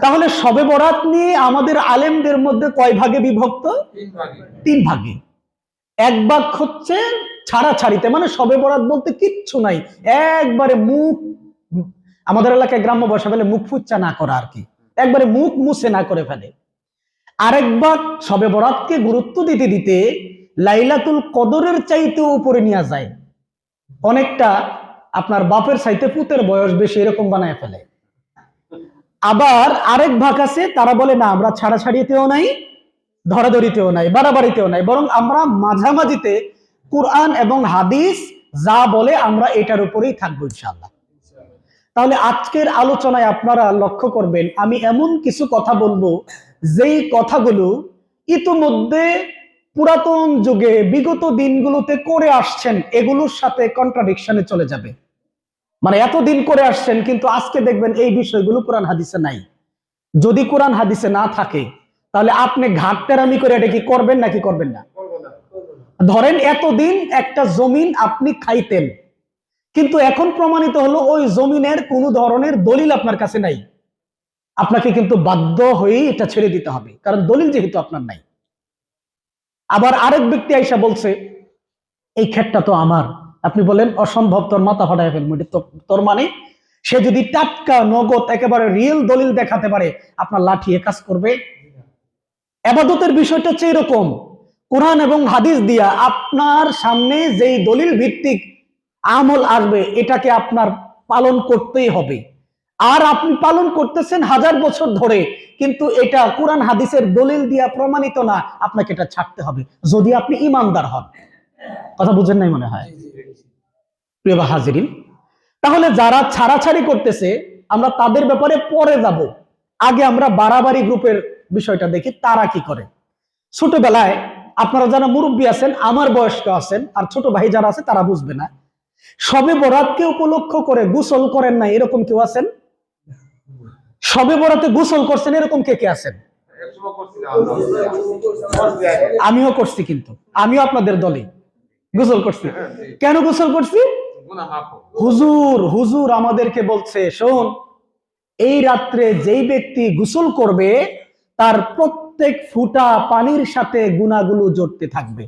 তাহলে শবে বরাত নিয়ে আমাদের আলেমদের মধ্যে কয় ভাগে বিভক্ত? তিন ভাগে। এক ভাগ হচ্ছে ছাড়াছাড়িতে, মানে শবে বরাত বলতে কিচ্ছু নাই, একবারে মুখ, আমাদের এলাকায় গ্রাম্য ভাষা বলে মুখ ফুচ্চা না করা আর কি, একবারে মুখ মুছে না করে ফেলে। আরেক ভাগ শবে বরাতকে গুরুত্ব দিতে দিতে লাইলাতুল কদরের চাইতেও উপরে নিয়ে যায়, অনেকটা আপনার বাপের চাইতে পুতের বয়স বেশি এরকম বানায় ফেলে। আবার আরেক ভাগ আছে, তারা বলে না, আমরা ছাড়াছাড়িতেও নাই, ধরাধরিতেও নাই, বাড়াবাড়িতেও নাই, বরং আমরা মাঝামাঝিতে কুরআন এবং হাদিস যা বলে আমরা এটার উপরেই থাকবো ইনশাআল্লাহ। তাহলে আজকের আলোচনায় আপনারা লক্ষ্য করবেন, আমি এমন কিছু কথা বলবো যেই কথাগুলো ইতোমধ্যে পুরাতন যুগে বিগত দিনগুলোতে করে আসছেন, এগুলোর সাথে কন্ট্রাডিকশনে চলে যাবে। মানে এতদিন করে আসছেন, কিন্তু আজকে দেখবেন এই বিষয়গুলো কোরআন হাদিসে নাই। যদি কোরআন হাদিসে না থাকে তাহলে আপনি ঘাটতেরামি করে এটা কি করবেন নাকি করবেন না? ধরেন এতদিন একটা জমিন আপনি খাইতেন, কিন্তু এখন প্রমাণিত হলো ওই জমিনের কোনো ধরনের দলিল আপনার কাছে নাই, আপনাকে কিন্তু বাধ্য হয়েই এটা ছেড়ে দিতে হবে, কারণ দলিল যেহেতু আপনার নাই। আবার আরেক ব্যক্তি আইসা বলছে এই ক্ষেতটা তো আমার, আপনি বলেন অসম্ভব, তোর মাথা ফাটায় ফেলবো, তোর মানে সে যদি টাটকা নগদ একেবারে রিয়েল দলিল দেখাতে পারে, আপনার লাঠি কাজ করবে? ইবাদতের বিষয়টা হচ্ছে এরকম, কোরআন এবং হাদিস দিয়া আপনার সামনে যেই দলিল ভিত্তিক আমল আসবে এটাকে আপনার পালন করতেই হবে। আর আপনি পালন করতেছেন 1000 বছর ধরে, কিন্তু এটা কোরআন হাদিসের দলিল দিয়া প্রমাণিত না, আপনাকে এটা ছাড়তে হবে যদি আপনি ঈমানদার হন। কথা বুঝেন নাই মনে হয় প্রিয় হাজিরিন। তাহলে যারা ছাড়াছাড়ি করতেছে আমরা তাদের ব্যাপারে পরে যাব, আগে আমরা বাড়াবাড়ি গ্রুপের বিষয়টা দেখি তারা কি করে। ছোটবেলায় আপনারা যারা মুরব্বী আছেন, আমার বয়স্ক আছেন, আর ছোট ভাই যারা আছে তারা বুঝবে না, শবে বরাতকে উপলক্ষ করে গোসল করেন না এরকম কেউ আছেন? শবে বরাতে গোসল করছেন এরকম কে কে আছেন? আমিও করছি, কিন্তু আমিও আপনাদের দলে গোসল করছি। কেন গোসল করছি? হুজুর আমাদেরকে বলছে, শোন, এই রাত্রে যেই ব্যক্তি গোসল করবে তার প্রত্যেক ফুটা পানির সাথে গুনাহগুলো জড়তে থাকবে।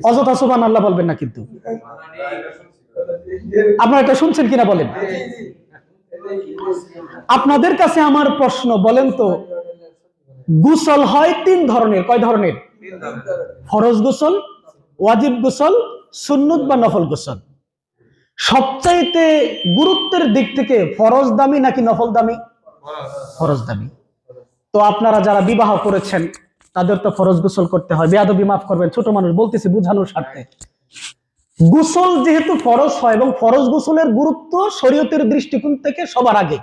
অযথা সুবহানাল্লাহ বলবেন না কিন্তু। আপনারা এটা শুনছেন কিনা বলেন? আপনাদের কাছে আমার প্রশ্ন, বলেন তো গোসল হয় 3 ধরনের, কয় ধরনের? ফরজ গোসল, ওয়াজিব গোসল, সুন্নত বা নফল গোসল। সবচাইতে গুরুত্বের দিক থেকে ফরজ দামি নাকি নফল দামি? ফরজ দামি। তো আপনারা যারা বিবাহ করেছেন তাদের তো ফরজ গোসল করতে হয়, বেয়াদবি মাফ করবেন, ছোট মানুষ বলতেছি বুঝানোর স্বার্থে। গোসল যেহেতু ফরজ হয় এবং ফরজ গোসলের গুরুত্ব শরীয়তের দৃষ্টিকোণ থেকে সবার আগে,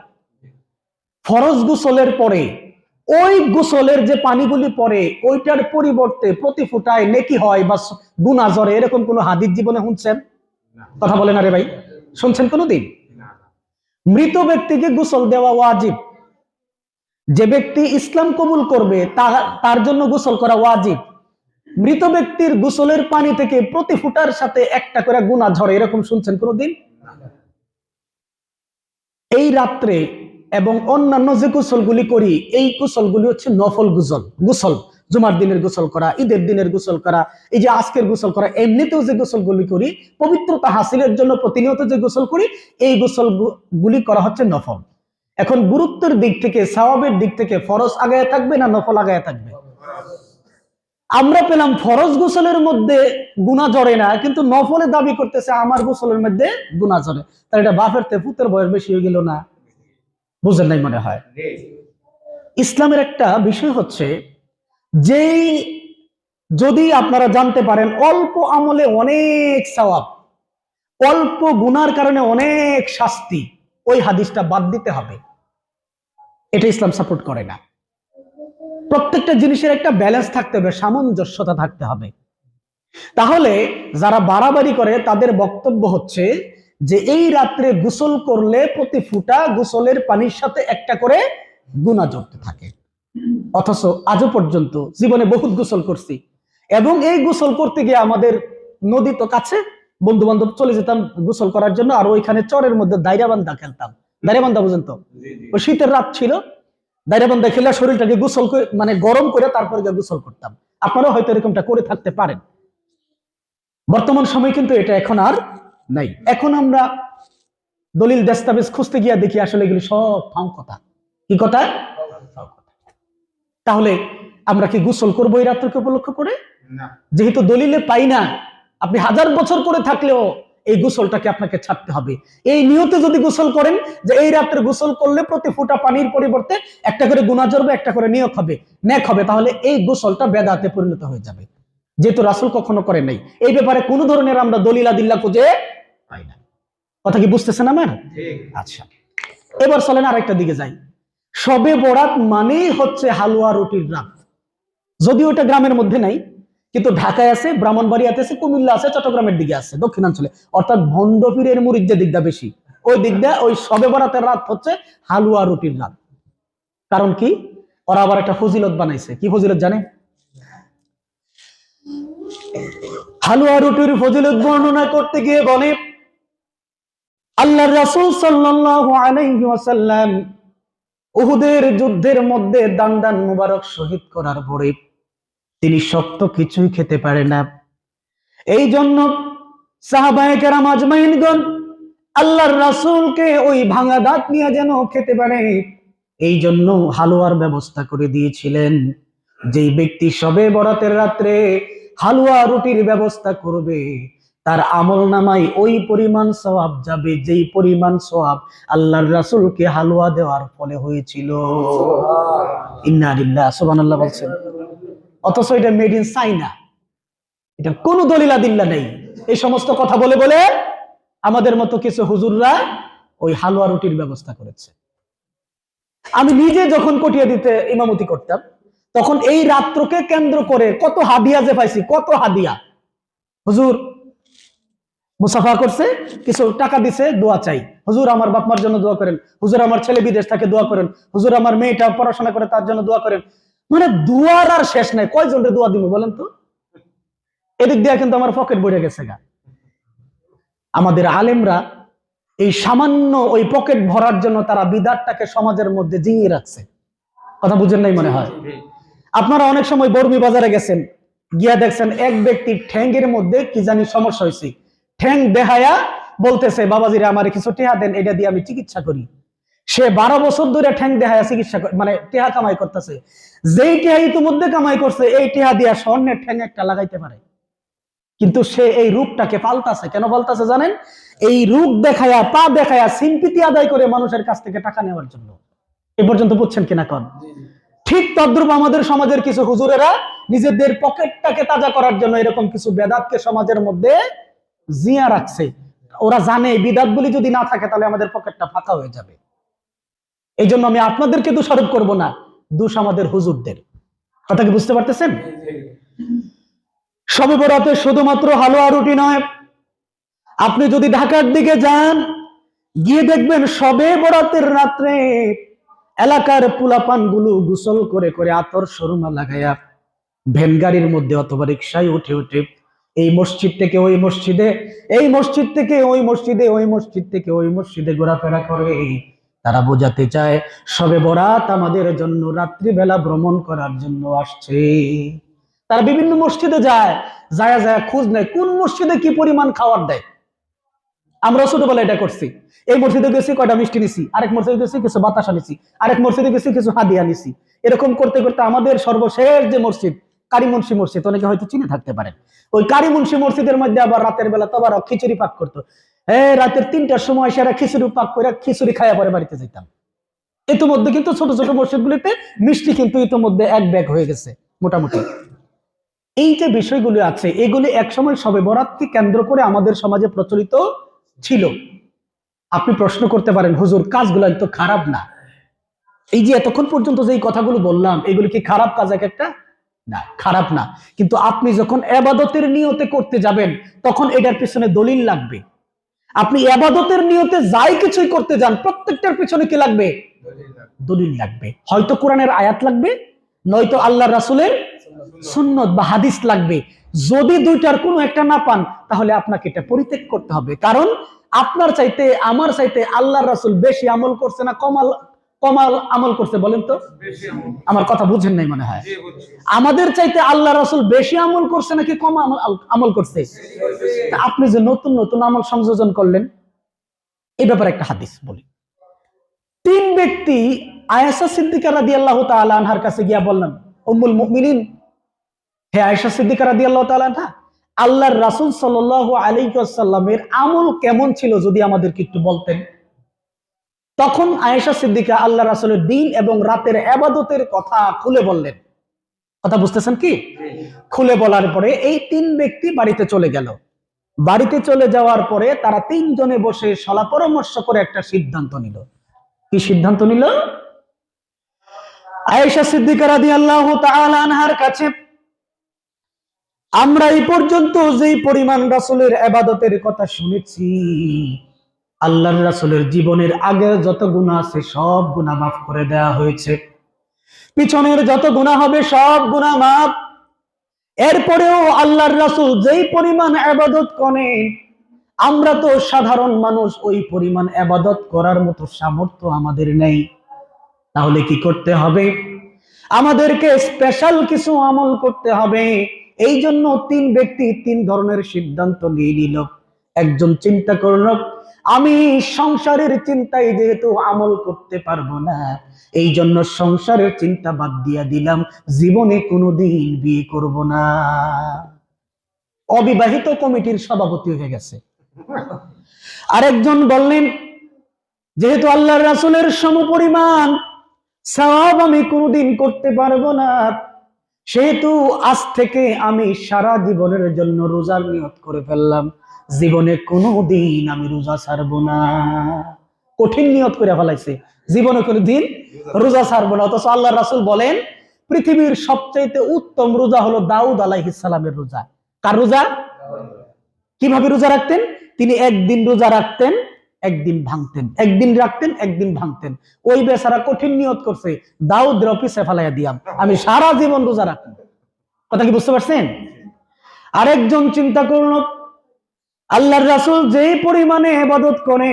ফরজ গোসলের পরে ওই গোসলের যে পানিগুলি পড়ে ওইটার পরিবর্তে প্রতি ফুটায় নেকি হয় বা গুনাহ ঝরে, এরকম কোন হাদিস জীবনে শুনছেন? কথা বলেন আরে ভাই, শুনছেন কোনদিন? মৃত ব্যক্তিকে গোসল দেওয়া ওয়াজিব, যে ব্যক্তি ইসলাম কবুল করবে তার জন্য গোসল করা ওয়াজিব। মৃত ব্যক্তির গোসলের পানি থেকে প্রতি ফুটার সাথে একটা করে গুনাহ ঝরে, এরকম শুনছেন কোনদিন? এই রাত্রে এবং অন্যান্য যে গোসলগুলি করি, এই গোসলগুলি হচ্ছে নফল গোসল। জুমার দিনের গোসল করা, ঈদের দিনের গোসল করা, এই যে আজকের গোসল করা, এমনিতেও যে গোসলগুলি করি পবিত্রতা হাসিলের জন্য প্রতিনিয়ত যে গোসল করি, এই গোসলগুলি করা হচ্ছে নফল। এখন গুরুত্বের দিক থেকে, সওয়াবের দিক থেকে ফরজ আগায় থাকবে না নফল আগায় থাকবে? আমরা পেলাম ফরজ গোসলের মধ্যে গুনাহ ঝরে না, কিন্তু নফলে দাবি করতেছে আমার গোসলের মধ্যে গুনাহ ঝরে। তাহলে এটা বাপের থেকে পুতের বয়স বেশি হয়ে গেল না? বুঝেন নাই মনে হয়। ইসলামের একটা বিষয় হচ্ছে, যেই যদি আপনারা জানতে পারেন অল্প আমলে অনেক সওয়াব, অল্প গুনার কারণে অনেক শাস্তি, ওই হাদিসটা বাদ দিতে হবে। এটা ইসলাম সাপোর্ট করে না। প্রত্যেকটা জিনিসের একটা ব্যালেন্স থাকতে হবে, সামঞ্জস্যতা থাকতে হবে। তাহলে যারা বাড়াবাড়ি করে তাদের বক্তব্য হচ্ছে যে এই রাত্রে গোসল করলে প্রতি ফুটা গোসলের পানির সাথে একটা করে গুনাহ জড়তে থাকে, অথচ আজও পর্যন্ত জীবনে বহুত গোসল করছি, এবং এই গোসল করতে গিয়ে আমাদের নদী তো কাছে, বন্ধু বান্ধব চলে যেতাম গোসল করার জন্য, আর ওইখানে চরের মধ্যে দায়রাবান্ধা খেলতাম। দায়রাবান্ধা বুঝেন তো? ওই শীতের রাত ছিল, দাইরা বন্ধ খেলে শরীরটাকে গোসল করে মানে গরম করে তারপরে গোসল করতাম। আপনারাও হয়তো এরকমটা করে থাকতে পারেন। বর্তমান সময় কিন্তু এটা এখন আর নাই। এখন আমরা দলিল দস্তাবেজ খুঁজতে গিয়ে দেখি আসলে এগুলি সব ফাও কথা। কি কথা? তাহলে আমরা কি গোসল করবো এই রাত্রকে উপলক্ষ করে? যেহেতু দলিলে পাই না, আপনি 1000 বছর করে থাকলেও এই গোসলটাকে আপনাকে ছাড়তে হবে। এই নিয়তে যদি গোসল করেন যে এই রাত্রে গোসল করলে প্রতি ফোঁটা পানির পরিবর্তে একটা করে গুনাহ জড়বে, একটা করে নিয়ত হবে, নেক হবে, তাহলে এই গোসলটা বেদাতে পরিণত হয়ে যাবে, যেহেতু রাসূল কখনো করে নাই। এই ব্যাপারে কোন ধরনের আমরা দলিল আদিল্লাহ খুঁজে পাই না। কথা কি বুঝতেছেন আমার? আচ্ছা, এবার চলেন আরেকটা দিকে যাই। শবে বরাত মানেই হচ্ছে হালুয়া রুটির রাত। যদিও এটা গ্রামের মধ্যে নাই, কিন্তু ঢাকায় আছে, ব্রাহ্মণবাড়িয়াতে আছে, কুমিল্লা আছে, চট্টগ্রামের দিকে আছে, দক্ষিণাঞ্চলে, অর্থাৎ ভণ্ডপীরের মুরিদ যে দিকটা বেশি, ওই দিকটা ওই শবে বরাতের রাত হচ্ছে হালুয়া রুটির রাত। কারণ কি? ওরা আবার একটা ফজিলত বানাইছে। কি ফজিলত জানে? হালুয়া রুটির ফজিলত বর্ণনা করতে গিয়ে বলে, আল্লাহর রাসূল সাল্লাল্লাহু আলাইহি ওয়াসাল্লাম উহুদের যুদ্ধের মধ্যে দান মুবারক শহীদ করার পরে তিনি শক্ত কিছুই খেতে পারে না। এই জন্য সাহাবায়ে কেরাম আজমাইনগণ আল্লাহর রাসূলকে ওই ভাঙা দাঁত নিয়ে যেন খেতে পারে, এই জন্য হালুয়ার ব্যবস্থা করে দিয়েছিলেন। যেই ব্যক্তি শবে বরাতের রাত্রে হালুয়া রুটির ব্যবস্থা করবে, তার আমল নামায় ওই পরিমাণ সওয়াব যাবে যেই পরিমাণ সওয়াব আল্লাহর রাসূলকে হালুয়া দেওয়ার ফলে হয়েছিল। ইন্না লিল্লাহি সুবহানাল্লাহ বলছেন। অথচ এটা মেড ইন চাইনা, এটা কোনো দলিল আদিল্লা নেই। এই সমস্ত কথা বলে বলে আমাদের মতো কিছু হুজুররা ওই হালুয়া রুটির ব্যবস্থা করেছে। আমি নিজে যখন কটিয়া দিতে ইমামতি করতাম, তখন এই রাত্রকে কেন্দ্র করে কত হাদিয়া যে পাইছি, কত হাদিয়া। হুজুর মুসাফা করছে, কিছু টাকা দিছে, দোয়া চাই, হুজুর আমার বাপমার জন্য দোয়া করেন, হুজুর আমার ছেলে বিদেশ থাকে দোয়া করেন, হুজুর আমার মেয়েটা পড়াশোনা করে তার জন্য দোয়া করেন। মানে দোয়ার আর শেষ নাই। কয়জনকে দোয়া দিব বলেন তো? এদিক দিয়ে কিন্তু আমার পকেট ভরে গেছে গা। আমাদের আলেমরা এই সামান্য ওই পকেট ভরার জন্য তারা বিদাতটাকে সমাজের মধ্যে জিঙিয়ে রাখছে। কথা বুঝেন নাই মনে হয়? আপনারা অনেক সময় বর্মি বাজারে গেছেন, গিয়া দেখছেন এক ব্যক্তির ঠ্যাঙ্গের মধ্যে কি জানি সমস্যা হয়েছে, ঠ্যাং দেখায়া বলতেছে, বাবাজিরা আমার কিছু টেহা দেন, এটা দিয়ে আমি চিকিৎসা করি। সে 12 বছর ধরে ঠ্যাং দেখায়া চিকিৎসা মানে টেহা কামাই করতেছে। যেই টেহা ইতিমধ্যে কামাই করছে, এই টেহা দিয়া স্বর্ণের ঠ্যাং একটা লাগাইতে পারে, কিন্তু সে এই রূপটাকে পাল্টাছে। কেন পাল্টাছে জানেন? এই রূপ দেখায়া, পা দেখায়া, সিম্পিতি আদায় করে মানুষের কাছ থেকে টাকা নেওয়ার জন্য। এ পর্যন্ত বুঝছেন কিনা কন? ঠিক তদ্রূপ আমাদের সমাজের কিছু হুজুরেরা নিজেদের পকেটটাকে তাজা করার জন্য এরকম কিছু বেদাতকে সমাজের মধ্যে জিয়া রাখছে। ওরা জানে বিদাতগুলি যদি না থাকে তাহলে আমাদের পকেটটা ফাঁকা হয়ে যাবে। এই জন্য আমি আপনাদেরকে দোষারোপ করব না, দোষ আমাদের হুজুরদের। কথা কি বুঝতে পারতেছেন? শবে বরাতে শুধুমাত্র হালুয়া রুটি নয়, আপনি যদি ঢাকার দিকে যান, গিয়ে দেখবেন শবে বরাতের রাত্রে এলাকার পোলাপান গুলো গোসল করে করে আতর সরুমা লাগাইয়া ভ্যান গাড়ির মধ্যে অথবা রিক্সায় উঠে উঠে এই মসজিদ থেকে ওই মসজিদে, এই মসজিদ থেকে ওই মসজিদে, ওই মসজিদ থেকে ওই মসজিদে ঘোরাফেরা করে। তারা বোঝাতে চায় শবে বরাত আমাদের জন্য রাত্রিবেলা ভ্রমণ করার জন্য আসছে। তারা বিভিন্ন মসজিদে যায়, যায় যায় খোঁজ নেয় কোন মসজিদে কি পরিমাণ খাবার দেয়। আমরা ছোটবেলায় এটা করছি। এই মসজিদে গেছি, কয়টা মিষ্টি নিছি, আরেক মসজিদে গেছি কিছু বাতাসা নিছি, আরেক মসজিদে গেছি কিছু হাদিয়া নিছি। এরকম করতে করতে আমাদের সর্বশেষ যে মসজিদ, কারিমুন্সি মসজিদ, অনেকে হয়তো চিনে থাকতে পারেন, ওই কারিমুন্সি মসজিদের মধ্যে আবার রাতের বেলা তো আবার খিচুড়ি পাক করতো। রাতের 3টার সময় সেরা খিচুড়ি পাক করে খিচুড়ি খাইয়া পরে বাড়িতে যেতাম। ইতিমধ্যে কিন্তু ছোট ছোট মসজিদগুলিতে মিষ্টি কিন্তু ইতিমধ্যে এক ব্যাগ হয়ে গেছে মোটামুটি। এই যে বিষয়গুলি আছে, এগুলি একসময় শবে বরাতকে কেন্দ্র করে আমাদের সমাজে প্রচলিত ছিল। আপনি প্রশ্ন করতে পারেন, হুজুর কাজগুলো তো খারাপ না? এই যে এতক্ষণ পর্যন্ত যে কথাগুলো বললাম, এগুলি কি খারাপ কাজ? এক একটা না, খারাপ না। কিন্তু আপনি যখন ইবাদতের নিয়তে করতে যাবেন, তখন এটার পিছনে দলিল লাগবে। আপনি ইবাদতের নিয়তে যাই কিছুই করতে যান, প্রত্যেকটার পিছনে কি লাগবে? দলিল লাগবে। হয়তো কোরআনের আয়াত লাগবে, নয়তো আল্লাহর রাসূলের সুন্নত বা হাদিস লাগবে। যদি দুইটার কোনো একটা না পান, তাহলে আপনাকে এটা পরিত্যাগ করতে হবে। কারণ আপনার চাইতে, আমার চাইতে আল্লাহর রাসূল বেশি আমল করছে না কম আমল করছে? বলেন তো, আমার কথা বুঝেন নাই মনে হয়। আমাদের চাইতে আল্লাহ রাসূল বেশি আমল করছে নাকি কম আমল করছে? আপনি যে নতুন নতুন আমল সংযোজন করলেন, এই ব্যাপারে একটা হাদিস বলি। 3 ব্যক্তি আয়েশা সিদ্দিকা রাদিয়াল্লাহু তাআলা আনহার কাছে গিয়া বললেন, উম্মুল মুমিনিন, হে আয়েশা সিদ্দিকা রাদিয়াল্লাহু তাআলা আনহা, আল্লাহর রাসূল সাল্লাল্লাহু আলাইহি ওয়াসাল্লামের আমল কেমন ছিল যদি আমাদেরকে একটু বলতেন। তখন আয়েশা সিদ্দিকা আল্লাহ রাসূলের দিন এবং রাতের ইবাদতের কথা খুলে বললেন। কথা বুঝতেছেন কি? খুলে বলার পরে এই 3 ব্যক্তি বাড়িতে চলে গেল। বাড়িতে চলে যাওয়ার পরে তারা 3 জনে বসে সলা পরামর্শ করে একটা সিদ্ধান্ত নিল। কি সিদ্ধান্ত নিল? আয়েশা সিদ্দিকা রাদিয়াল্লাহু তাআলা আনহার কাছে আমরা এই পর্যন্ত যেই পরিমাণ রাসূলের ইবাদতের কথা শুনেছি, আল্লাহর রাসূলের জীবনের আগের যত গুনাহ আছে সব গুনাহ মাফ করে দেয়া হয়েছে, পিছনের যত গুনাহ হবে সব গুনাহ মাফ। এরপরেও আল্লাহর রাসূল যেই পরিমাণ ইবাদত করেন, আমরা তো সাধারণ মানুষ, ওই পরিমাণ ইবাদত করার মতো সামর্থ্য আমাদের নেই। তাহলে কি করতে হবে? আমাদেরকে স্পেশাল কিছু আমল করতে হবে। এই জন্য 3 ব্যক্তি 3 ধরনের সিদ্ধান্ত নিয়ে নিল। একজন চিন্তা করল, আমি সংসারের চিন্তায় যেহেতু আমল করতে পারবো না, এই জন্য সংসারের চিন্তা বাদ দিয়া দিলাম, জীবনে কোনোদিন বিয়ে করব না। অবিবাহিত কমিটির সভাপতি হয়ে গেছে। আরেকজন বললেন, যেহেতু আল্লাহর রাসূলের সমপরিমাণ সওয়াব আমি কোনোদিন করতে পারবো না, সেহেতু আজ থেকে আমি সারা জীবনের জন্য রোজার নিয়ত করে ফেললাম, জীবনে কোনোদিন আমি রোজা ছাড়বো না। কঠিন নিয়ত করে ফেলাইছে, জীবনে কোনোদিন রোজা ছাড়বো না। অথচ আল্লাহর রাসূল বলেন, পৃথিবীর সবচেয়ে উত্তম রোজা হলো দাউদ আলাইহিস সালামের রোজা। কার রোজা? কিভাবে রোজা রাখতেন? তিনি একদিন রোজা রাখতেন, একদিন ভাঙতেন, একদিন রাখতেন, একদিন ভাঙতেন। ওই বেচারা কঠিন নিয়ত করছে, দাউদ অফিসে ফেলাইয়া দিয়াম, আমি সারা জীবন রোজা রাখবো। কথা কি বুঝতে পারছেন? আরেকজন চিন্তা করল, আল্লাহর রাসূল যেই পরিমাণে ইবাদত করে,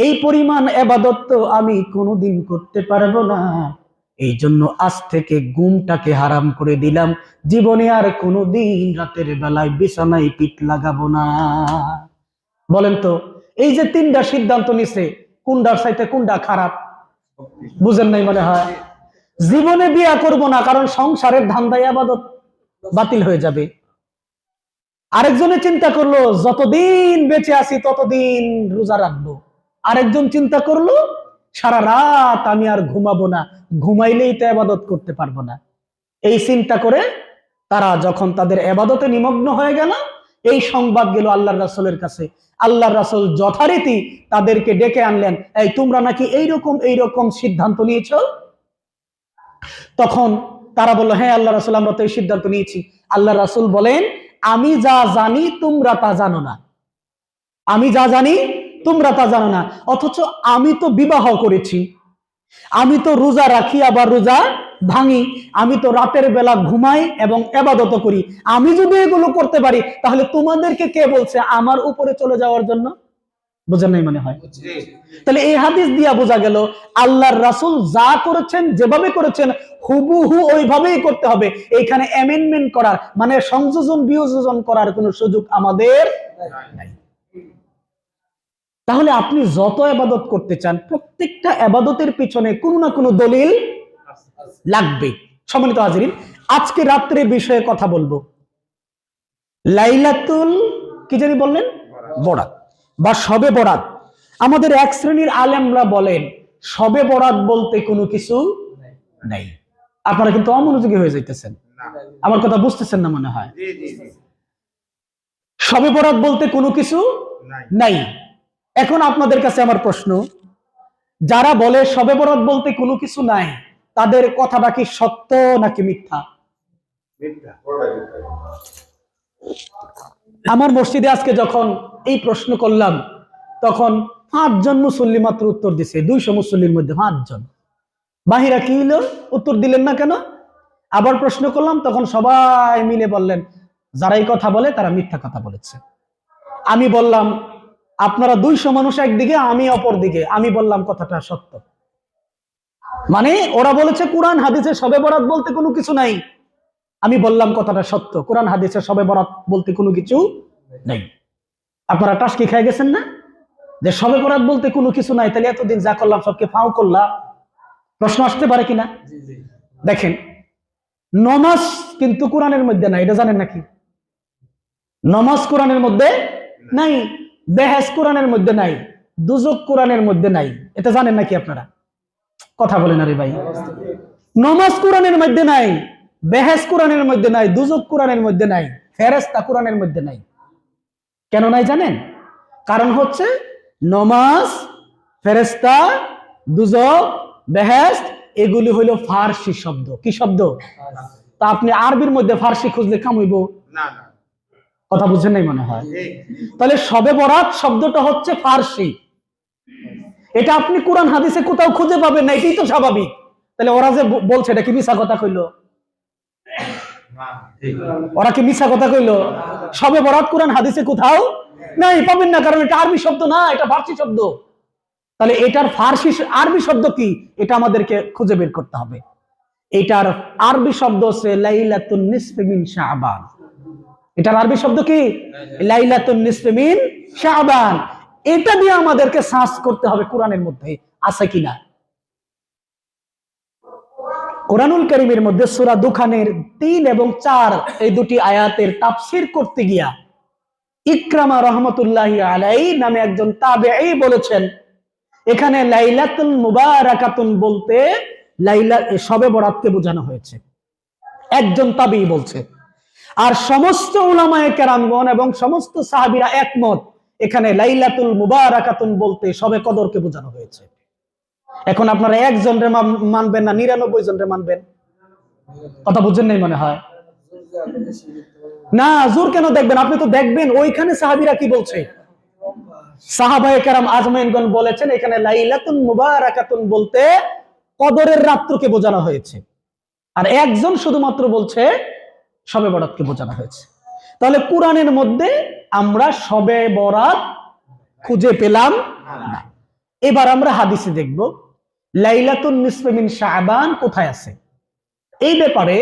এই পরিমাণ ইবাদত তো আমি কোনোদিন করতে পারবো না, এই জন্য আজ থেকে ঘুমটাকে হারাম করে দিলাম, জীবনে আর কোনোদিন রাতের বেলায় বিছানায় পিঠ লাগাবো না। বলেন তো, এই যে 3টা সিদ্ধান্ত নিছে, কোনটার চাইতে কোনটা খারাপ? বুঝেন নাই মনে হয়। জীবনে বিয়া করব না, কারণ সংসারের ধান্দায় ইবাদত বাতিল হয়ে যাবে। আরেকজনে চিন্তা করলো, যতদিন বেঁচে আছি ততদিন রোজা রাখবো। আরেকজন চিন্তা করলো, সারা রাত আমি আর ঘুমাবো না, ঘুমাইলেই তো ইবাদত করতে পারবো না। এই চিন্তা করে তারা যখন তাদের ইবাদতে নিমগ্ন হয়ে গেল, এই সংবাদ গেল আল্লাহর রাসূলের কাছে। আল্লাহর রাসূল যথারীতি তাদেরকে ডেকে আনলেন, এই তোমরা নাকি এইরকম সিদ্ধান্ত নিয়েছো? তখন তারা বলল, হ্যাঁ আল্লাহর রাসূল, আমরা তো এই সিদ্ধান্ত নিয়েছি। আল্লাহর রাসূল বলেন, আমি যা জানি তোমরা তা জানো না, আমি যা জানি তোমরা তা জানো না। অথচ আমি তো বিবাহ করেছি, আমি তো রোজা রাখি আবার রোজা ভাঙি, আমি তো রাতের বেলা ঘুমাই এবং ইবাদত করি। আমি যদি এগুলো করতে পারি, তাহলে তোমাদেরকে কে বলছে আমার উপরে চলে যাওয়ার জন্য? বোঝেন নাই মনে হয়। তাহলে এই হাদিস দিয়া বোঝা গেল, আল্লাহর রাসূল যা করেছেন, যেভাবে করেছেন, হুবহু ওইভাবেই করতে হবে। এইখানে অ্যামেন্ডমেন্ট করার মানে সংযোজন বিয়োজন করার কোনো সুযোগ আমাদের নাই। তাহলে আপনি যত ইবাদত করতে চান, প্রত্যেকটা ইবাদতের পিছনে কোনো না কোনো দলিল লাগবে। সম্মানিত হাজিরিন, আজকে রাত্রে বিষয়ে কথা বলবো লাইলাতুল কি জানি বললেন, বরাত বা শবে বরাত। আমাদের এক শ্রেণীর আলেমরা বলেন শবে বরাত বলতে কোনো কিছু নাই। আপনারা কিন্তু অমনোযোগী হয়ে যাইতেছেন, আমার কথা বুঝতেছেন না মনে হয়। শবে বরাত বলতে কোনো কিছু নাই। এখন আপনাদের কাছে আমার প্রশ্ন, যারা বলে শবে বরাত বলতে কোনো কিছু নাই, তাদের কথাটা কি সত্য নাকি মিথ্যা? আমার মসজিদে আজকে যখন এই প্রশ্ন করলাম, তখন 5 জন মুসল্লি মাত্র উত্তর দিছে। 200 মুসল্লির মধ্যে 5 জন। বাহিরা কি হলো, উত্তর দিলেন না কেন? আবার প্রশ্ন করলাম, তখন সবাই মিলে বললেন যারা এই কথা বলে তারা মিথ্যা কথা বলেছে। আমি বললাম, আপনারা 200 মানুষ একদিকে, আমি অপর দিকে। আমি বললাম কথাটা সত্য। মানে ওরা বলেছে কোরআন হাদিসে শবে বরাত বলতে কোনো কিছু নাই। আমি বললাম কথাটা সত্য, কোরআন হাদিসে শবে বরাত বলতে কোনো কিছু নেই। আপনারা টাসকি খেয়ে গেছেন না যে শবে বরাত বলতে কোনো কিছু নাই, তাহলে এতদিন যা করলাম সবকে ফাও করলাম? প্রশ্ন আসতে পারে কিনা? দেখেন, নমাজ কিন্তু কোরআনের মধ্যে নাই, এটা জানেন নাকি? নমাজ কোরআনের মধ্যে নাই, বেহেস কোরআনের মধ্যে নাই, দুজক কোরআনের মধ্যে নাই, এটা জানেন নাকি আপনারা? কথা বলেন আরে ভাই। নমাজ কোরআনের মধ্যে নাই, বেহেস কোরআনের মধ্যে নাই, দুজক কোরআনের মধ্যে নাই, ফেরেশতা কোরআনের মধ্যে নাই। কেন নাই জানেন? কারণ হচ্ছে নমাজ, ফেরেশতা, দুজক, বেহেশত এগুলি হইল ফার্সি শব্দ। কি শব্দ? তা আপনি আরবির মধ্যে ফার্সি খুঁজলে কাম হইব না? কথা বুঝছেন নাই মনে হয়। তাহলে শবে বরাত শব্দটা হচ্ছে ফার্সি, এটা আপনি কোরআন হাদিসে কোথাও খুঁজে পাবেন না, এটাই তো স্বাভাবিক। তাহলে ওরা যে বলছে এটা কি মিছা কথা কইলো? ওরা কি মিছা কথা কইলো? শবে বরাত কোরআন হাদিসে কোথাও নাই, পাবেন না, কারণ এটা আরবি শব্দ না, এটা ফার্সি শব্দ। তাহলে এটার ফার্সি আরবি শব্দ কি, এটা আমাদেরকে খুঁজে বের করতে হবে। এটার আরবি শব্দ হচ্ছে লাইলাতুন নিসফি মিন শাবান। এটার আরবি শব্দ কি? লাইলাতুন নিসফি মিন শাবান। এটা দিয়ে আমাদেরকে সার্চ করতে হবে কোরআনের মধ্যে আছে কিনা। কোরআনুল কারীমের মধ্যে সূরা দুখানের 3 এবং 4 এই দুটি আয়াতের তাফসীর করতে গিয়া ইকরামা রাহমাতুল্লাহি আলাইহি নামে একজন তাবেঈ বলেছেন, এখানে লাইলাতুল মুবারাকাতুন বলতে লাইলা শবে বরাতকে বোঝানো হয়েছে। একজন তাবেঈ বলছে, আর সমস্ত উলামায়ে কেরামগণ এবং সমস্ত সাহাবীরা একমত, এখানে লাইলাতুল মুবারাকাতুন বলতে শবে কদরকে বোঝানো হয়েছে। এখন আপনারা একজন রে মানবেন না 99 জন রে মানবেন? কথা বুঝেন নাই মনে হয়। না, জোর কেন দেখবেন? আপনি তো দেখবেন ওইখানে সাহাবীরা কি বলছে। সাহাবায়ে কেরাম আজমাইনগণ বলেছেন এখানে লাইলাতুন মুবারাকাতুন বলতে কদরের রাতকে বোঝানো হয়েছে, আর একজন শুধুমাত্র বলছে শবে বরাতকে বোঝানো হয়েছে। তাহলে কোরআনের মধ্যে আমরা শবে বরাত খুঁজে পেলাম না। এবার আমরা হাদিসে দেখব লাইলাতুন নিসফি মিন শাবান কোথায় আছে। এই ব্যাপারে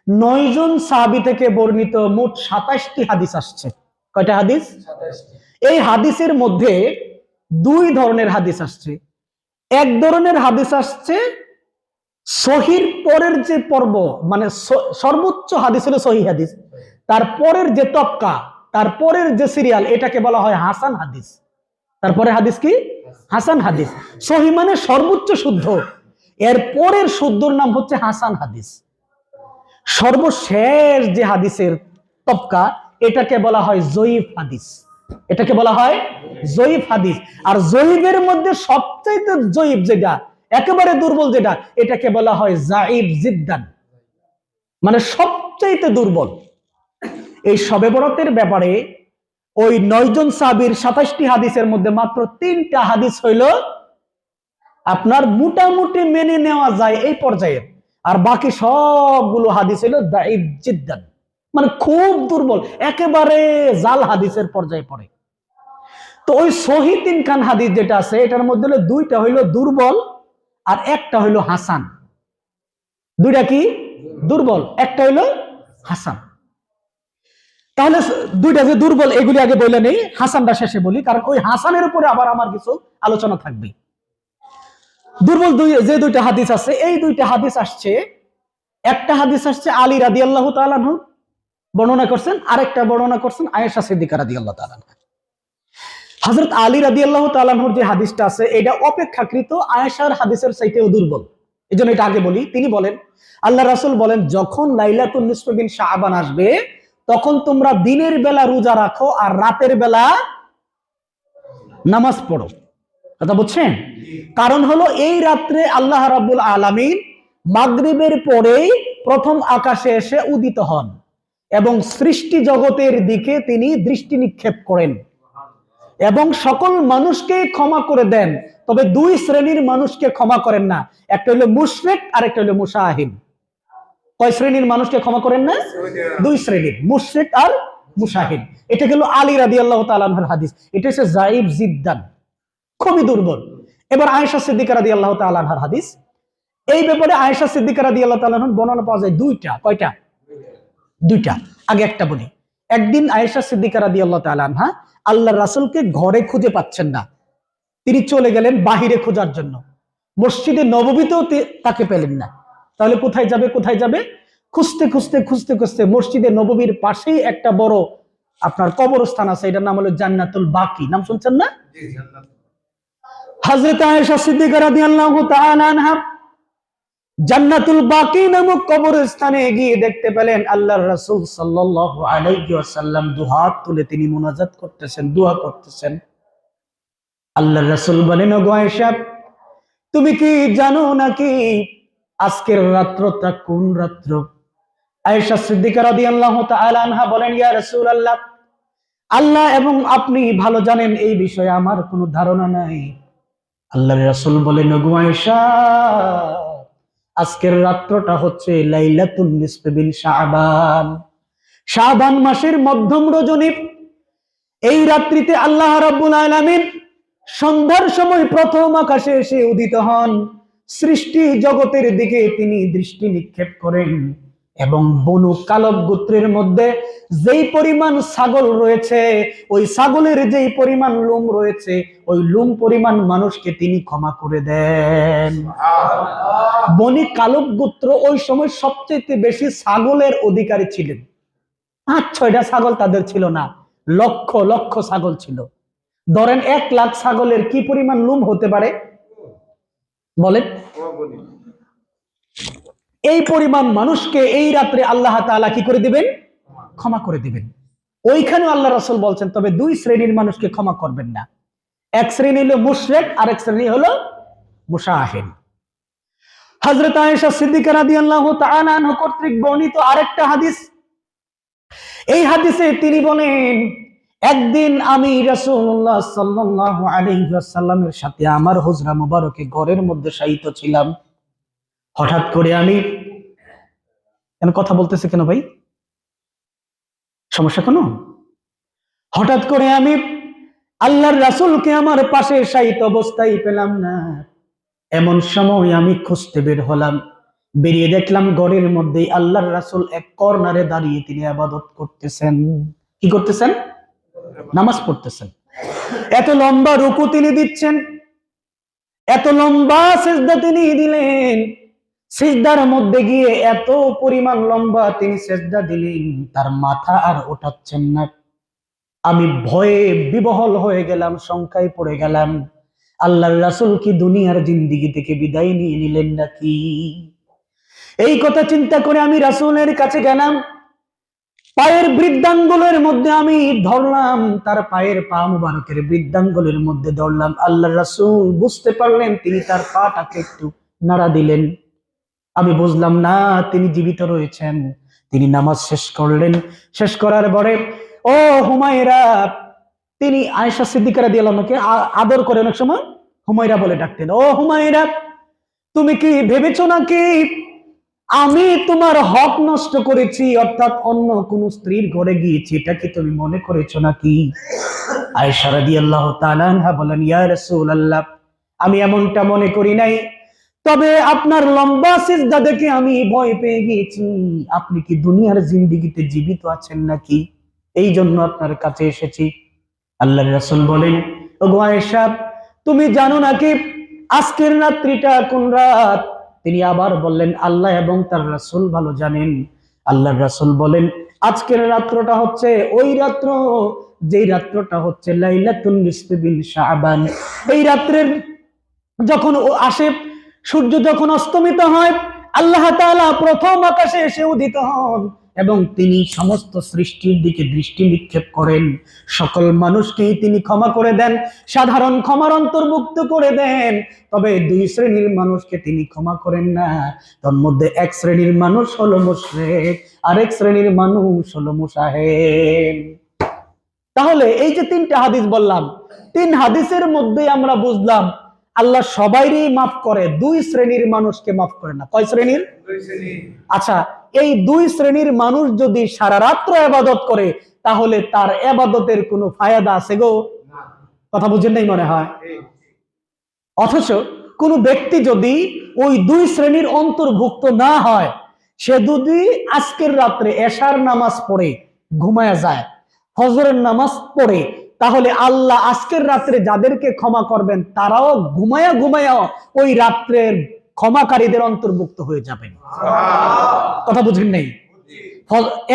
9 জন সাহাবী থেকে বর্ণিত মোট 27টি হাদিস আসছে। কয়টা হাদিস? 27টি। এই হাদিসের মধ্যে 2 ধরনের হাদিস আসছে। এক ধরনের হাদিস আসছে সহির পরের যে পর্ব, মানে সর্বোচ্চ হাদিস হলো সহিহ হাদিস, তারপরের যে তবকা, তারপরের যে সিরিয়াল, এটাকে বলা হয় হাসান হাদিস। তারপরে হাদিস কি? হাসান হাদিস। সহি মানে সর্বোচ্চ শুদ্ধ, এর পরের শুদ্ধর নাম হচ্ছে হাসান হাদিস। সর্বশেষ যে হাদিসের তবকা, এটাকে বলা হয় জয়ীফ হাদিস। এটাকে বলা হয় জয়ীফ হাদিস। আর জয়ীফের মধ্যে সবচাইতে জয়ীফ যেটা, একেবারে দুর্বল যেটা, এটাকে বলা হয় যায়ীফ জিদ্দান, মানে সবচাইতে দুর্বল। এই শবে বরাতের ব্যাপারে ওই 9 জন সাহাবীর 27টি হাদিসের মধ্যে মাত্র 3টা হাদিস হইল আপনার মোটামুটি মেনে নেওয়া যায় এই পর্যায়ে, আর বাকি সবগুলো হাদিস হইল যায়ীফ জিদ্দান, মানে খুব দুর্বল, একেবারে জাল হাদিসের পর্যায়ে পড়ে। তো ওই সহিহ 3 খান হাদিস যেটা আছে, এটার মধ্যে হলো 2টা হইল দুর্বল আর একটা হইল হাসান। 2টা কি? দুর্বল, একটা হইল হাসান। তাহলে 2টা যে দুর্বল এগুলি আগে বলে নেই, হাসানটা শেষে বলি, কারণ ওই হাসানের উপরে আবার আমার কিছু আলোচনা থাকবে। দুর্বল যে 2টা হাদিস আছে, এই 2টা হাদিস আসছে, একটা হাদিস আসছে আলী রাদিয়াল্লাহু তাআলা আনহু বর্ণনা করছেন, আরেকটা বর্ণনা করছেন আয়েশা সিদ্দিকা রাদিয়াল্লাহু তাআলা আনহা। হযরত আলী রাদিয়াল্লাহু তাআলা আনহুর যে হাদিসটা আছে, এটা অপেক্ষাকৃত আয়েশার হাদিসের চাইতেও দুর্বল। এজন্য এটা আগে বলি। তিনি বলেন, আল্লাহ রাসূল বলেন, যখন লাইলাতুন নিসফি মিন শাবান আসবে, তখন তোমরা দিনের বেলা রোজা রাখো আর রাতের বেলা নামাজ পড়ো। কথা বুঝছেন? কারণ হলো এই রাত্রে আল্লাহ রাব্বুল আলামিন মাগরিবের পরেই প্রথম আকাশে এসে উদিত হন এবং সৃষ্টি জগতের দিকে তিনি দৃষ্টি নিক্ষেপ করেন এবং সকল মানুষকে ক্ষমা করে দেন। তবে 2 শ্রেণীর মানুষকে ক্ষমা করেন না, একটা হলো মুশরিক আর একটা হলো মুশাহিন। কয় শ্রেণীর মানুষকে ক্ষমা করেন না? 2 শ্রেণীর, মুশরিক আর মুশাহিন। এটা হলো আলী রাদিয়াল্লাহু তাআলা আনহুর হাদিস। এটা হচ্ছে যায়ীফ জিদ্দান, খুবই দুর্বল। এবার আয়েশা সিদ্দিকা রাদিয়াল্লাহু তাআলা আনহার হাদিস, এই ব্যাপারে আয়েশা সিদ্দিকা রাদিয়াল্লাহু তাআলা আনহা বর্ণনা পাওয়া যায় দুইটা। কয়টা? দুইটা। আগে একটা বলি। একদিন আয়েশা সিদ্দিকা রাদিয়াল্লাহু তাআলা আনহা আল্লাহর রাসূলকে ঘরে খুঁজে পাচ্ছেন না, তিনি চলে গেলেন বাহিরে খোঁজার জন্য। মসজিদে নববীতেও তাকে পেলেন না। তাহলে কোথায় যাবে? কোথায় যাবে? খুঁজতে খুঁজতে খুঁজতে খুঁজতে মসজিদে নববীর পাশেই একটা বড় আপনার কবরস্থান আছে, এটার নাম হলো জান্নাতুল বাকি। নাম শুনছেন না? হযরত আয়েশা সিদ্দিকা রাদিয়াল্লাহু তাআলা আনহা জান্নাতুল বাকি নামক কবরস্থানে গিয়ে দেখতে পেলেন আল্লাহর রাসূল সাল্লাল্লাহু আলাইহি ওয়াসাল্লাম দুহাত তুলে তিনি মুনাজাত করতেছেন, দোয়া করতেছেন। আল্লাহর রাসূল বলেন, ওগো আয়েশা, তুমি কি জানো নাকি আজকের রাত্রটা কোন রাত্র? আয়েশা সিদ্দিকা রাদিয়াল্লাহু তাআলা আনহা বলেন, ইয়া রাসূলুল্লাহ, আল্লাহ এবং আপনি ভালো জানেন, এই বিষয়ে আমার কোনো ধারণা নাই। আল্লাহর রাসূল বলেন, ওগো আয়েশা, আজকের রাত্রটা হচ্ছে লাইলাতুন নিসফি বিন শাবান, শাবান মাসের মধ্যম রজনী। এই রাত্রিতে আল্লাহ রাব্বুল আলামিন সন্ধ্যার সময় প্রথম আকাশে এসে উদিত হন, সৃষ্টি জগতের দিকে তিনি দৃষ্টি নিক্ষেপ করেন এবং বনু কালব গোত্রের মধ্যে যেই পরিমাণ ছাগল রয়েছে, ওই ছাগলের যেই পরিমাণ লোম রয়েছে, ওই লোম পরিমাণ মানুষকে তিনি ক্ষমা করে দেন। বনি কালব গোত্র ওই সময় সবচেয়ে বেশি ছাগলের অধিকারী ছিলেন। 5-6টা ছাগল তাদের ছিল না, লক্ষ লক্ষ ছাগল ছিল। ধরেন 1 লাখ ছাগলের কি পরিমাণ লোম হতে পারে বলেন? এই পরিমাণ মানুষকে এই রাত্রে আল্লাহ তাআলা কি করে দিবেন? ক্ষমা করে দিবেন। ওইখানে আল্লাহ রাসূল বলছেন, তবে 2 শ্রেণীর মানুষকে ক্ষমা করবেন না। এক শ্রেণী হলো মুশরিক, আর এক শ্রেণী হলো মুশাহিদ। হযরত আয়েশা সিদ্দিকা রাদিয়াল্লাহু তাআলা আনহা কর্তৃক বর্ণিত আরেকটা হাদিস। এই হাদিসে তিনি বলেন, একদিন আমি রাসূলুল্লাহ সাল্লাল্লাহু আলাইহি ওয়াসাল্লামের সাথে আমার হুজরা মুবারকে ঘরের মধ্যে শায়িত ছিলাম। হঠাৎ করে আমি কথা বলতেছে কেন ভাই? সমস্যা কোনো? হঠাৎ করে আমি আল্লাহর রাসূলকে আমার পাশে শায়িত অবস্থায় পেলাম না। এমন সময় আমি খুঁজতে বের হলাম, বেরিয়ে দেখলাম ঘরের মধ্যে আল্লাহর রাসূল এক কর্নারে দাঁড়িয়ে তিনি ইবাদত করতেছেন। কি করতেছেন? নামাজ পড়তেছেন। এত লম্বা রুকু তিনি দিচ্ছেন, এত লম্বা সিজদা তিনি দিলেন, সিজদার মধ্যে গিয়ে এত পরিমাণ লম্বা তিনি সিজদা দিলেন, তার মাথা আর ওঠাচ্ছেন না। আমি ভয়ে বিবহল হয়ে গেলাম, শঙ্কায় পড়ে গেলাম, আল্লাহর রাসূল কি দুনিয়ার জিন্দেগি থেকে বিদায় নিয়ে নিলেন নাকি? এই কথা চিন্তা করে আমি রাসূলের কাছে গেলাম, পায়ের বৃদ্ধাঙ্গুলের মধ্যে আমি ধরলাম, তার পায়ের পা মুবারকের বৃদ্ধাঙ্গুলের মধ্যে ধরলাম। আল্লাহর রাসূল বুঝতে পারলেন, তিনি তার পাটাকে একটু নাড়া দিলেন। আমি বুঝলাম না তিনি জীবিত রয়েছেন। তিনি নামাজ শেষ করলেন। শেষ করার পরে, ও হুমায়রা, তিনি আয়েশা সিদ্দিকা রাদিয়াল্লাহু আনহাকে আদর করে অনেক সময় হুমায়রা বলে ডাকতেন। ও হুমায়রা, তুমি কি ভেবেছো নাকি আমি তোমার হক নষ্ট করেছি, অর্থাৎ অন্য কোন স্ত্রীর ঘরে গিয়েছি, এটা কি তুমি মনে করেছো নাকি? আয়েশা রাদিয়াল্লাহু তাআলা আনহা বলেন, ইয়া রাসূলুল্লাহ, আমি এমনটা মনে করি নাই, তবে আপনার লম্বা সিজদা দেখে আমি ভয় পেয়ে গিয়েছি। আপনি কি দুনিয়ার জিন্দেগিতে জীবিত আছেন নাকি? এই জন্য আপনার কাছে এসেছি। আল্লাহর রাসূল বলেন, ওগো আয়েশা, তুমি জানো নাকি আজকের রাত্রিটা কোন রাত? তিনি আবার বললেন, আল্লাহ এবং তার রাসূল ভালো জানেন। আল্লাহর রাসূল বলেন, আজকের রাত্রটা হচ্ছে ওই রাত্র যেই রাত্রটা হচ্ছে লাইলাতুন নিসফি বিন শাবান। এই রাত্রের যখন আসে, সূর্য যখন অস্তমিত হয়, আল্লাহ তাআলা প্রথম আকাশে এসে উদিত হন এবং তিনি সমস্ত সৃষ্টির দিকে দৃষ্টি নিক্ষেপ করেন। সকল মানুষকেই তিনি ক্ষমা করে দেন, সাধারণ ক্ষমার অন্তর্ভুক্ত করে দেন। তবে 2 শ্রেণীর মানুষকে তিনি ক্ষমা করেন না। তার মধ্যে এক শ্রেণীর মানুষ হলো মুশরিক, আরেক শ্রেণীর মানুষ হলো মুশাহিদ। তাহলে এই যে 3টা হাদিস বললাম, 3 হাদিসের মধ্যে আমরা বুঝলাম আল্লাহ সবাইরই মাফ করে, 2 শ্রেণীর মানুষকে মাফ করে না। কয় শ্রেণীর? 2 শ্রেণী। আচ্ছা, এই 2 শ্রেণীর মানুষ যদি সারা রাত্র ইবাদত করে, তাহলে তার ইবাদতের কোনো ফায়দা আছে গো? কথা বুঝেন নাই মনে হয়। অথচ কোন ব্যক্তি যদি ওই দুই শ্রেণীর অন্তর্ভুক্ত না হয়, সে যদি আজকের রাত্রে এশার নামাজ পড়ে ঘুমায়া যায়, ফজরের নামাজ পড়ে, তাহলে আল্লাহ আজকের রাত্রে যাদেরকে ক্ষমা করবেন তারাও ঘুমায়া ঘুমায়া ওই রাত্রের ক্ষমাকারীদের অন্তর্ভুক্ত হয়ে যাবেন। কথা বুঝেন নাই?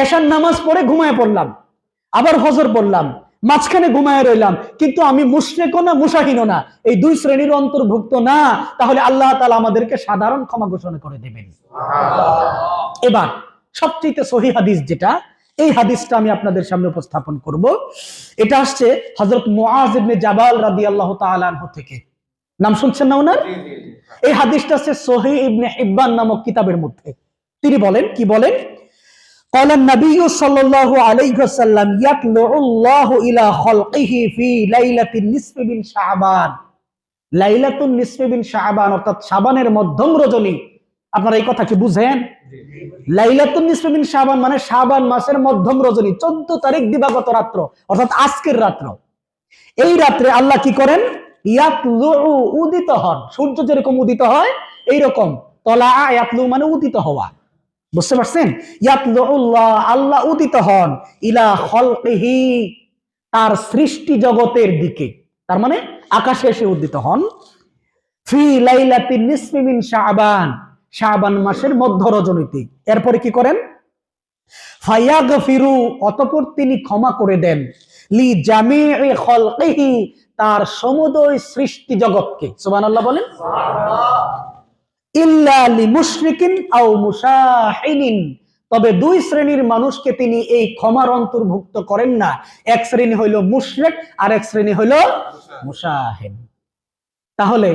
এশার নামাজ পড়ে ঘুমায় পড়লাম, আবার ফজর পড়লাম, মাঝখানে ঘুমায় রইলাম, কিন্তু আমি মুশরিকও না মুশাহিনও না, এই দুই শ্রেণীর অন্তর্ভুক্ত না, তাহলে আল্লাহ তাআলা আমাদেরকে সাধারণ ক্ষমা ঘোষণা করে দেবেন। এবার সবচেয়ে সহিহ হাদিস যেটা, এই হাদিসটা আমি আপনাদের সামনে উপস্থাপন করব। এটা আসছে হযরত মুআজ ইবনে জাবাল রাদিয়াল্লাহু তাআলা আনহু থেকে। নাম শুনছেন না ওনার? এই হাদিসটা আছে সহিহ ইবনে হিব্বান নামক কিতাবের মধ্যে। তিনি বলেন, কি বলেন? قال النبي صلى الله عليه وسلم يطلع الله الى خلقه في ليله النصف من شعبان। লাইলাতুন নিসফ মিন শাবান অর্থাৎ শাবানের মধ্যম রজনী। আপনারা এই কথা কি বুঝেন? লাইলাতুন নিসফ মিন শাবান মানে শাবান মাসের মধ্যম রজনী, 14 তারিখ দিবাগত রাত্র, অর্থাৎ আজকের রাত্র। এই রাত্রে আল্লাহ কি করেন? ইয়াতলু, উদিত হন। সূর্য যেরকম উদিত হয় এইরকম, তলা ইয়াতলু মানে উদিত হওয়া, বুঝতে পারছেন? ইয়াতলুল্লাহ, আল্লাহ উদিত হন, ইলা খালকিহি, তার সৃষ্টি জগতের দিকে, তার মানে আকাশে এসে উদিত হন। ফি লাইলাতিন নিসফি মিন শাবান, শাবান মাসের মধ্য রজনীতে। এরপরে কি করেন? ফায়াগফিরু, অতঃপর তিনি ক্ষমা করে দেন, লি জামিই খালকিহি, তার সমুদয় সৃষ্টি জগৎকে। সুবহানাল্লাহ বলেন। ইল্লা লিমুশরিকিন আও মুশাহিনিন, তবে দুই শ্রেণীর মানুষকে তিনি এই ক্ষমার অন্তর্ভুক্ত করেন না। এক শ্রেণী হইল মুশরিক আর এক শ্রেণী হইল মুশাহিন। তাহলে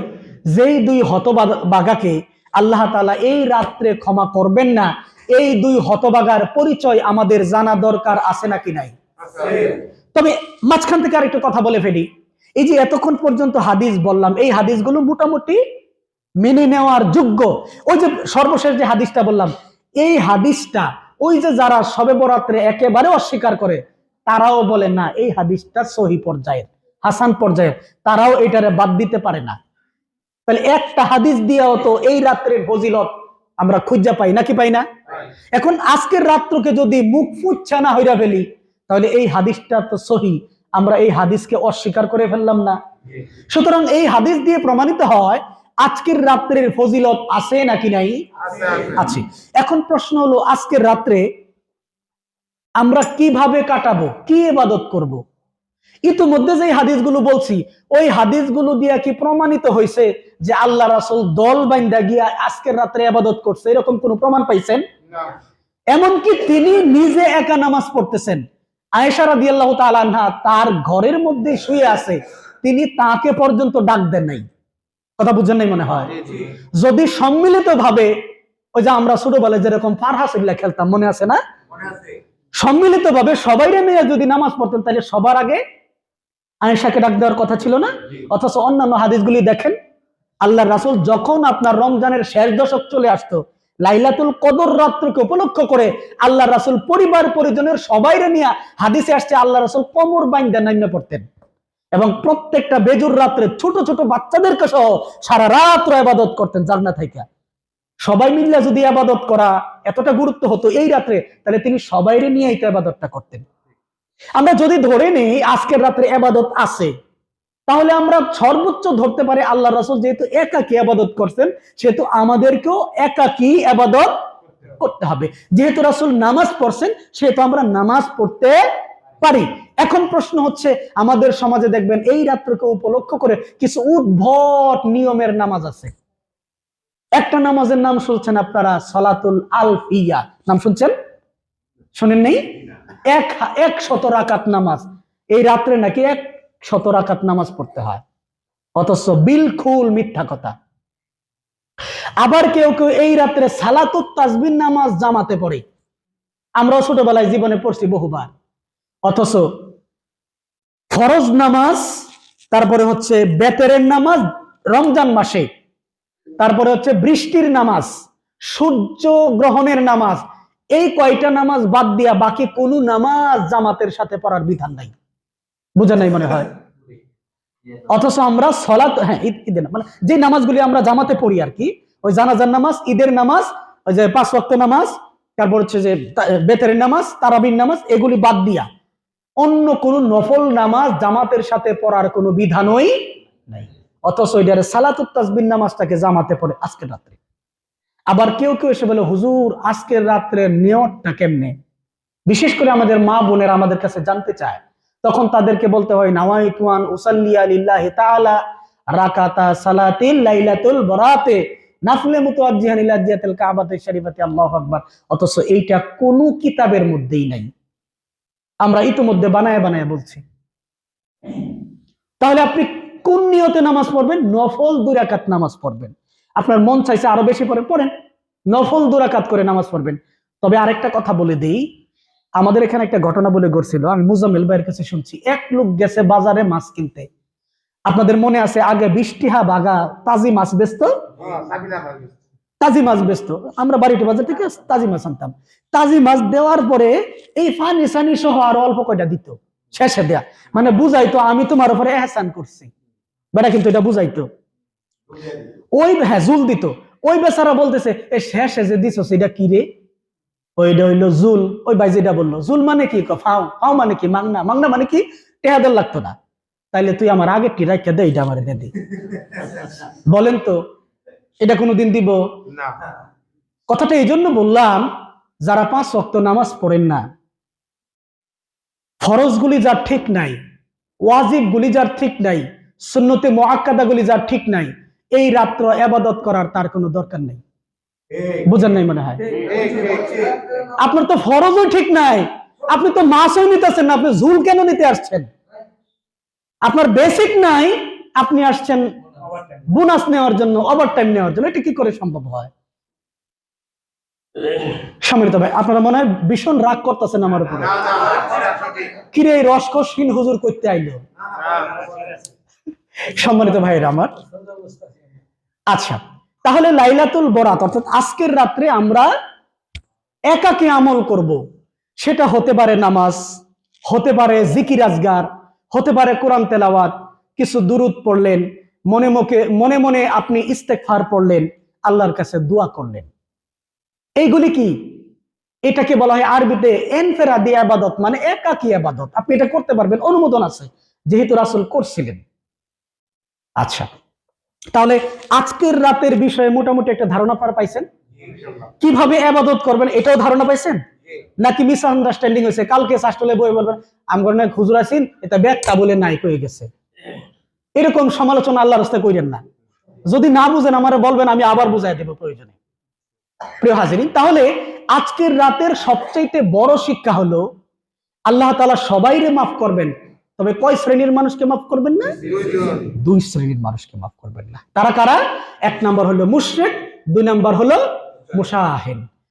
যেই দুই হতবাগাকে আল্লাহ তাআলা এই রাত্রে ক্ষমা করবেন না, এই দুই হতবাগার পরিচয় আমাদের জানা দরকার আছে নাকি নাই? তবে মাঝখান থেকে আরেকটু কথা বলে ফেলি। এই যে এতক্ষণ পর্যন্ত হাদিস বললাম, এই হাদিসগুলো মোটামুটি মেনে নেওয়ার যোগ্য। ওই যে সর্বশেষ যে হাদিসটা বললাম, এই হাদিসটা ওই যে যারা শবে বরাতে একেবারে অস্বীকার করে তারাও বলে না এই হাদিসটা সহি পর্যায়ের, হাসান পর্যায়ের, তারাও এটারে বাদ দিতে পারে না। তাহলে একটা হাদিস দিয়েও তো এই রাত্রের ফজিলত আমরা খুঁজে পাই নাকি পাই না? এখন আজকের রাত্রকে যদি মুখ ফুচ্ছা না হইরা ফেলি, তাহলে এই হাদিসটা তো সহি, আমরা এই হাদিসকে অস্বীকার করে ফেললাম না। সুতরাং এই হাদিস দিয়ে প্রমাণিত হয় আজকের রাত্রের ফজিলত আছে নাকি নাই? আছে। এখন প্রশ্ন হলো, আজকের রাত্রে আমরা কিভাবে কাটাবো, কি ইবাদত করব? ইতিমধ্যে যে হাদিসগুলো বলছি, ওই হাদিসগুলো দিয়ে কি প্রমাণিত হয়েছে যে আল্লাহ রাসূল দল বাইন্দা গিয়া আজকের রাত্রে ইবাদত করছে? এরকম কোন প্রমাণ পাইছেন? এমনকি তিনি নিজে একা নামাজ পড়তেছেন। আয়েশা রাদিয়াল্লাহু তাআলা আনহা তার ঘরের মধ্যে শুয়ে আছে, তিনি তাকে পর্যন্ত ডাক দেন নাই। কথা বুঝেন নাই মনে হয়? যদি সম্মিলিত ভাবে, ওই যে আমরা ছোটবেলায় যেরকম ফারহাসিল্লাহ খেলতাম, মনে আছে না? সম্মিলিত ভাবে সবাইরে নিয়ে যদি নামাজ পড়তেন, তাহলে সবার আগে আয়েশাকে ডাক দেওয়ার কথা ছিল না? অথচ অন্যান্য হাদিসগুলি দেখেন, আল্লাহর রাসূল যখন আপনার রমজানের শেষ দশক চলে আসতো, লাইলাতুল কদর রাত্রকে উপলক্ষ করে আল্লাহর রাসূল পরিবার পরিজনের সবাইরে নিয়ে, হাদিসে আসছে আল্লাহর রাসূল কোমর বাইন্ধা নামিয়ে পড়তেন, এবং প্রত্যেকটা বেজুর রাত্রে ছোট ছোট বাচ্চাদেরকে সহ সারা রাত ইবাদত করতেন জান্নাত থেকে। সবাই মিলে যদি ইবাদত করা এতটা গুরুত্ব হতো এই রাত্রে, তাহলে তিনি সবাইরে নিয়ে এই ইবাদতটা করতেন। আমরা যদি ধরে নেই আজকের রাত্রে ইবাদত আছে, তাহলে আমরা সর্বোচ্চ ধরতে পারি আল্লাহ রাসূল যেহেতু একাকী ইবাদত করছেন, সেহেতু আমাদেরকেও একাকী ইবাদত করতে হবে। যেহেতু রাসূল নামাজ পড়ছেন, সেহেতু আমরা নামাজ পড়তে পারি। এখন প্রশ্ন হচ্ছে, আমাদের সমাজে দেখবেন এই রাত্রকে উপলক্ষ করে কিছু উদ্ভট নিয়মের নামাজ আছে। একটা নামাজের নাম শুনছেন আপনারা, সালাতুল আলফিয়া, নাম শুনছেন? শুনেন নেই? 100 রাকাত নামাজ। এই রাত্রে নাকি 100 রাকাত নামাজ পড়তে হয়, অথচ বিলকুল মিথ্যা কথা। আবার কেউ কেউ এই রাত্রে সালাতুত তাসবিহ নামাজ জামাতে পড়ে। আমরাও ছোটবেলায় জীবনে পড়ছি বহুবার। অথচ ফরজ নামাজ, তারপরে হচ্ছে বেতেরের নামাজ রমজান মাসে, তারপরে হচ্ছে বৃষ্টির নামাজ, সূর্য গ্রহণের নামাজ, এই কয়টা নামাজ বাদ দিয়া বাকি কোনো নামাজ জামাতের সাথে পড়ার বিধান নাই। বুঝা নাই মনে হয়? অথচ আমরা সলাত, হ্যাঁ ঈদের মানে যে নামাজগুলি আমরা জামাতে পড়ি আর কি, ওই জানাজার নামাজ, ঈদের নামাজ, ওই যে 5 ওয়াক্ত নামাজ, তারপর হচ্ছে যে বেতরের নামাজ, তারাবির নামাজ, এগুলি বাদ দিয়া অন্য কোন নফল নামাজ জামাতের সাথে পড়ার কোনো বিধানই নাই। অথচ ওইটার সালাতুত তাসবিহ নামাজটাকে জামাতে পড়ে আজকের রাত্রে। আবার কেউ কেউ এসে বলে হুজুর আজকের রাত্রের নিয়তটা কেমনে, বিশেষ করে আমাদের মা বোনের আমাদের কাছে জানতে চায়, তখন তাদেরকে বলতে হয় নাওয়াইতু আন উসাল্লিয়া লিল্লাহি তাআলা রাকাতা সালাতিল লাইলাতুল বরাতে নাফলে মুতাওয়াজ্জিহান ইলা জিয়াতিল কাবাতিশ শরীফাতি আল্লাহু আকবার। অথচ এইটা কোনো কিতাবের মধ্যেই নাই, আমরা ইতিমধ্যে বানায় বানায় বলছি। তাহলে আপনি কোন নিয়তে নামাজ পড়বেন? নফল 2 রাকাত নামাজ পড়বেন। আপনার মন চাইছে আরো বেশি পড়েন, নফল 2 রাকাত করে নামাজ পড়বেন। তবে আরেকটা কথা বলে দেই, আমাদের এখানে একটা ঘটনা বলে ঘটছিল, আমি মুজাম্মিল ভাইয়ের কাছে শুনছি। এক লোক গেছে বাজারে মাছ কিনতে। আপনাদের মনে আছে আগে 20 টাকা বাগা তাজি মাছ বেচতো, তাজি মাছ বেচতো, আমরা বাড়িতে বাজার থেকে তাজি মাছ আনতাম। তাজি মাছ দেওয়ার পরে এই ফানি সানি সহ আরো অল্প কয়টা দিত, শেষে দেয়া, মানে বুঝাইতো আমি তোমার উপরে এহসান করছি বেটা, কিন্তু এটা বুঝাইতো। ওই হ্যাঁ জুল দিত। ওই বেচারা বলতেছে এ শেষে যে দিছ সেটা কি রে? ওইটা হইলো জুল। ওই ভাই যেটা বললো জুল মানে কি, ফাও ফাও মানে কি, মাংনা মাংনা মানে কি, টেহাদের লাগতো না। তাইলে তুই আমার আগে কি রাখা দে, এটা আমার দে। বলেন তো এটা কোনোদিন দিব? কথাটা এই জন্য বললাম, যারা 5 ওয়াক্ত নামাজ পড়েন না, ফরজ গুলি যার ঠিক নাই, ওয়াজিব গুলি যার ঠিক নাই, সুন্নতে মুআক্কাদা গুলি যার ঠিক নাই, এই রাত্র ইবাদত করার তার কোনো দরকার নেই। বুঝেন নাই মনে হয়? আপনার তো ফরজও ঠিক নাই, আপনি তো মাসও নিতেছেন না, আপনি ঝুল কেন নিতে আসছেন? আপনার বেসিক নাই, আপনি আসছেন বোনাস নেওয়ার জন্য, ওভারটাইম নেওয়ার জন্য। এটা কি করে সম্ভব হয়? সম্মানিত ভাই, আপনারা মনে হয় ভীষণ রাগ করতেছেন আমার উপরে। কিরে এই রসকসহীন হুজুর করতে আইলো? সম্মানিত ভাইরা আমার, আচ্ছা তাহলে লাইলাতুল বরাত অর্থাৎ আজকের রাত্রে আমরা একাকী আমল করব। সেটা হতে পারে নামাজ, হতে পারে জিকির আজগার, হতে পারে কোরআন তেলাওয়াত, কিছু দুরূদ পড়লেন, মনে মনে আপনি ইস্তেগফার পড়লেন, আল্লাহর কাছে দোয়া করলেন। এইগুলি কি? এটাকে বলা হয় আরবিতে এনফেরাদি ইবাদত, মানে একাকী ইবাদত। আপনি এটা করতে পারবেন, অনুমোদন আছে, যেহেতু রাসূল করছিলেন। আচ্ছা তাহলে আজকের রাতের বিষয়ে মোটামুটি একটা ধারণা পাইছেন? কিভাবে ইবাদত করবেন এটাও ধারণা পাইছেন? নাকি মিস আন্ডারস্ট্যান্ডিং হয়েছে? কালকে শাস্ত্রলে বই বলবেন আমগর না হুজুর আছেন, এটা ব্যাখ্যা বলে নাই কয়ে গেছে, এরকম সমালোচনা আল্লাহর রাস্তায় কইরেন না। যদি না বুঝেন আমারে বলবেন, আমি আবার বুঝাই দেব প্রয়োজনে। প্রিয় হাজিরিন, তাহলে আজকের রাতের সবচেয়ে বড় শিক্ষা হলো আল্লাহ তাআলা সবাইরে মাফ করবেন, তবে কয় শ্রেণীর মানুষকে মাফ করবেন না? 2 শ্রেণীর মানুষকে মাফ করবেন না। তারা কারা? 1 নাম্বার হলো মুশরিক, 2 নাম্বার হলো মুশাহিন।